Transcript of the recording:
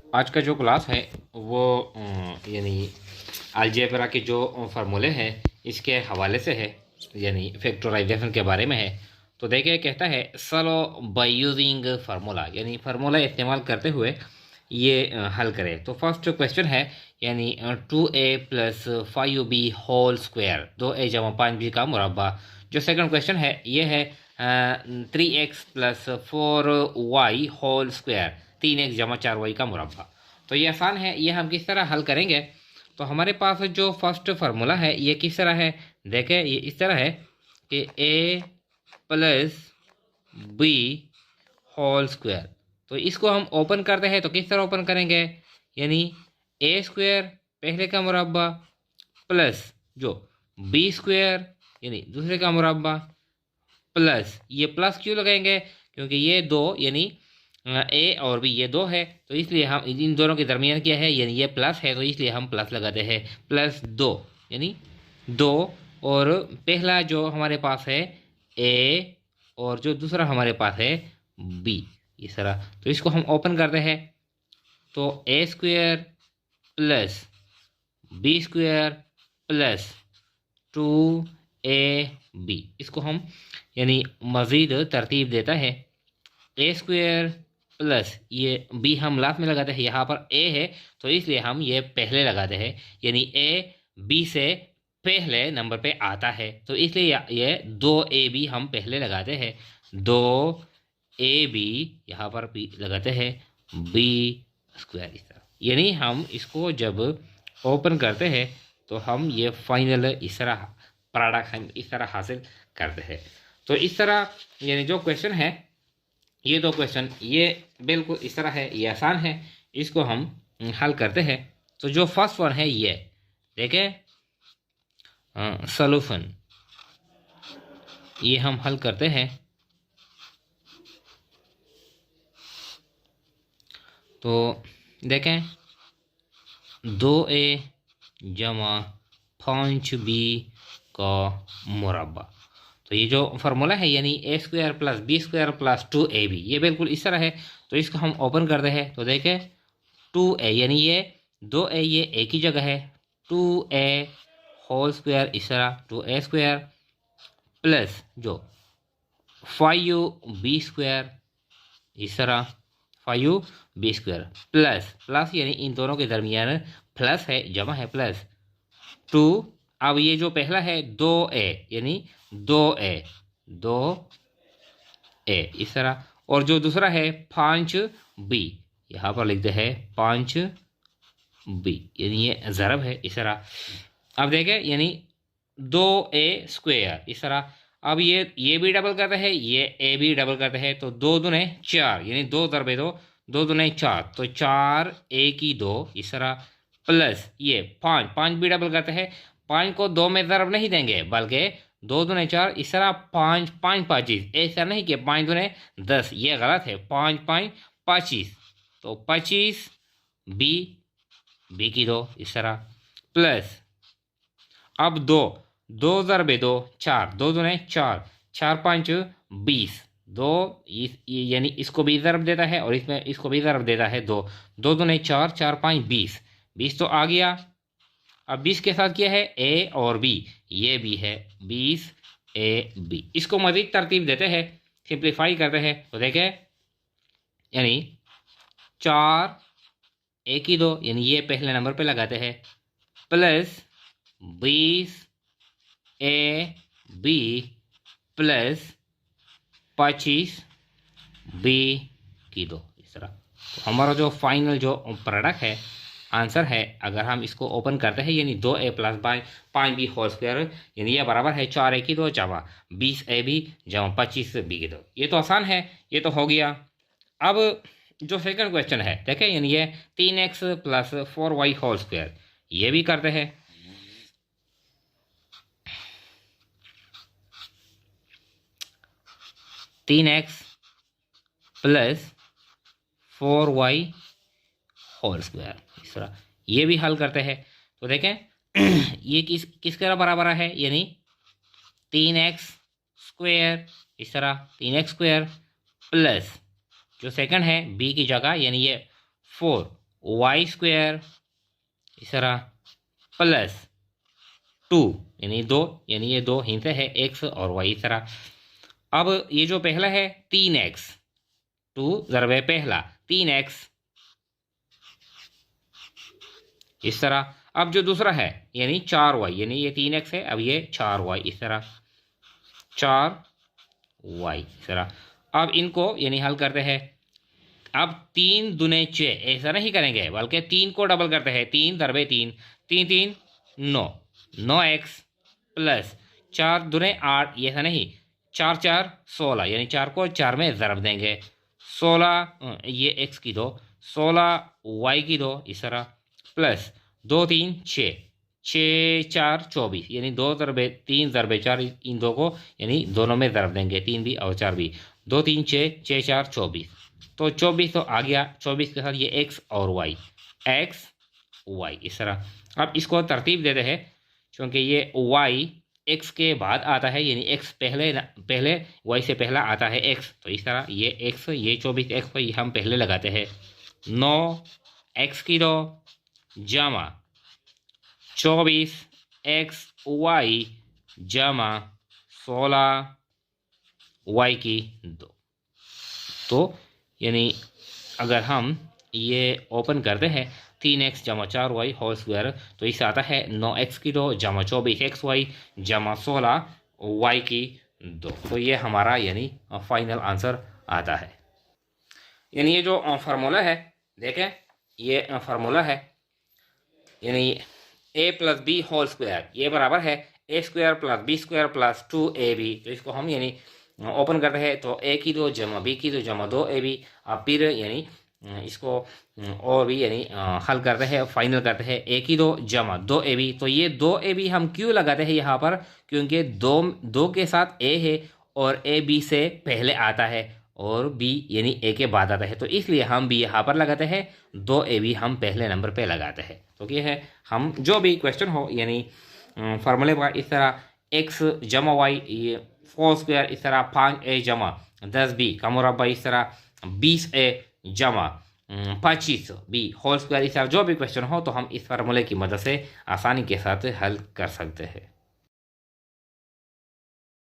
आज का जो क्लास है वो यानी अलजेब्रा के जो फार्मूले हैं इसके हवाले से है, यानी फैक्टराइजेशन के बारे में है। तो देखिए, कहता है सॉल्व बाय यूजिंग फार्मूला, यानी फार्मूला इस्तेमाल करते हुए ये हल करें। तो फर्स्ट क्वेश्चन है, यानी 2a + 5b whole square, 2a जमा 5b का मुरब्बा। जो सेकंड क्वेश्चन है ये है 3x + 4y whole square, 3x जमा 4y का मुरब्बा। तो ये आसान है, ये हम किस तरह हल करेंगे। तो हमारे पास जो फर्स्ट फार्मूला है ये किस तरह है, देखें ये इस तरह है कि a + b होल स्क्वायर। तो इसको हम ओपन करते हैं, तो किस तरह ओपन करेंगे, यानी ए स्क्वायर पहले का मुरब्बा प्लस जो बी स्क्वायर यानी दूसरे का मुरब्बा प्लस, ये प्लस क्यों लगाएंगे, क्योंकि ये दो यानी ए और बी ये दो है, तो इसलिए हम इन दोनों के दरमियान क्या है, यानी ये प्लस है, तो इसलिए हम प्लस लगाते हैं। +2 यानी 2, और पहला जो हमारे पास है ए और जो दूसरा हमारे पास है बी, इस तरह। तो इसको हम ओपन करते हैं, तो A square plus B square plus 2ab, इसको हम यानी मज़ीद तरतीब देता है। ए स्क्वायर प्लस ये बी हम लास्ट में लगाते हैं, यहाँ पर ए है तो इसलिए हम ये पहले लगाते हैं, यानी ए बी से पहले नंबर पे आता है, तो इसलिए ये 2ab हम पहले लगाते हैं। 2ab यहाँ पर भी लगाते हैं, बी स्क्वायर इस तरह, यानी हम इसको जब ओपन करते हैं तो हम ये फाइनल इस तरह प्रोडक्ट हम इस तरह हासिल करते हैं। तो इस तरह यानी जो क्वेश्चन है, ये दो क्वेश्चन ये बिल्कुल इस तरह है, ये आसान है, इसको हम हल करते हैं। तो जो फर्स्ट वन है ये देखें, सोल्यूशन, ये हम हल करते हैं। तो देखें 2a जमा 5b का मुरब्बा। तो ये जो फार्मूला है यानी A square plus B square plus 2ab, ये बिल्कुल इस तरह है। तो इसको हम ओपन करते हैं, तो देखें 2a यानी ये 2a ये एक ही जगह है, 2a होल स्क्वायर इस तरह, 2a स्क्वायर प्लस जो 5b स्क्वायर इस तरह, 5b स्क्वायर प्लस प्लस यानी इन दोनों के दरमियान प्लस है, जमा है प्लस 2। अब ये जो पहला है 2a यानी 2a इस तरह, और जो दूसरा है 5b, यहाँ पर लिखते हैं 5b, यानी ये ज़रब है इस तरह। अब देखें यानी 2a स्क्वायर इस तरह। अब ये भी डबल करते हैं, ये ए भी डबल करते हैं, तो 2 दूने 4 यानी 2 दरबे 2, 2 दूने 4, तो 4 की 2 इस तरह, प्लस ये 5, 5 भी डबल करते हैं, 5 को 2 में ज़रब नहीं देंगे बल्कि 2 दूने 4 इस तरह, 5 5 25, ऐसा नहीं कि 5 दूने 10, ये गलत है, 5 5 25, तो 25 बी की 2 इस तरह प्लस, अब 2, 2 ज़रबे 2 4, 2 दूने 4, 4 5 20, 2 यानी इसको भी ज़रब देता है और इसमें इसको भी ज़रब देता है 2, 2 दूने 4, 4 5 20, 20 तो आ गया। अब 20 के साथ क्या है, ए और बी, ये भी है 20 ए बी। इसको मज़ीद तरतीब देते हैं, सिंप्लीफाई करते हैं, तो देखें यानी 4 ए की 2 यानी ये पहले नंबर पे लगाते हैं, plus 20 a b plus 25 b की 2 इस तरह। तो हमारा जो फाइनल जो प्रोडक्ट है, आंसर है, अगर हम इसको ओपन करते हैं यानी 2a + 5b होल स्क्वायर, यानी ये बराबर है 4a की 2 जमा 20ab जमा 25b की 2। ये तो आसान है, ये तो हो गया। अब जो सेकंड क्वेश्चन है देखें, यानी ये 3x + 4y होल स्क्वायर, ये भी करते हैं। 3x + 4y होल स्क्वायर इस तरह, ये भी हल करते हैं। तो देखें ये किसके बराबर है, यानी 3x स्क्वायर इस तरह, 3x स्क्वायर प्लस जो सेकंड है b की जगह यानी ये 4, वाई स्क्वायर इस तरह प्लस 2 यानी 2, यानी ये 2 हिंसे है एक्स और वाई इस तरह। अब ये जो पहला है 3x, 2 ज़रबे पहला 3x इस तरह। अब जो दूसरा है यानी 4y, यानी ये 3x है, अब ये 4y इस तरह, 4y इस तरह। अब इनको यानी हल करते हैं। अब 3 दूने 6 ऐसा नहीं करेंगे, बल्कि 3 को डबल करते हैं, 3 ज़रबे 3, 3 3 9, 9x प्लस 4 दूने 8, ऐसा नहीं, 4 4 16, यानी 4 को 4 में ज़रब देंगे, 16 ये x की 2, 16 y की 2 इस तरह, प्लस 2 3 6, 6 4 24, यानी 2 ज़रबे 3 ज़रबे 4, इन दो को यानी दोनों में ज़रब देंगे, 3 भी और 4 भी, 2 3 6, 6 4 24, तो 24 तो आ गया, 24 के साथ ये x और y, x y इस तरह। अब इसको तरतीब देते हैं, क्योंकि ये y x के बाद आता है, यानी x पहले y से पहला आता है x, तो इस तरह ये x, ये 24x को हम पहले लगाते हैं, 9 x की 2 जमा 24 x y जमा 16 y की 2। तो यानी अगर हम ये ओपन करते हैं 3x जमा 4y होल स्क्वायर, तो इससे आता है 9x की 2 जमा 24xy जमा 16y की 2। तो ये हमारा यानी फाइनल आंसर आता है। यानी ये जो फार्मूला है, देखें ये फार्मूला है, यानी a plus b whole square ये बराबर है a square plus B square plus 2ab। तो इसको हम यानी ओपन करते हैं, तो a की 2 जमा b की 2 जमा 2ab। अब फिर यानी इसको और भी यानी हल करते हैं, फाइनल करते हैं, a की 2 जमा 2ab। तो ये 2ab हम क्यों लगाते हैं यहाँ पर, क्योंकि 2 के साथ a है और a b से पहले आता है और b यानी a के बाद आता है, तो इसलिए हम भी यहाँ पर लगाते हैं, 2ab हम पहले नंबर पे लगाते हैं। तो ये है, हम जो भी क्वेश्चन हो यानी फार्मूले का इस तरह x जमा y ये 4 स्क्वायर इस तरह 5a जमा 10b का मुरब्बा इस तरह 20a जमा 25b होल स्क्वायर इस तरह जो भी क्वेश्चन हो, तो हम इस फार्मूले की मदद से आसानी के साथ हल कर सकते हैं।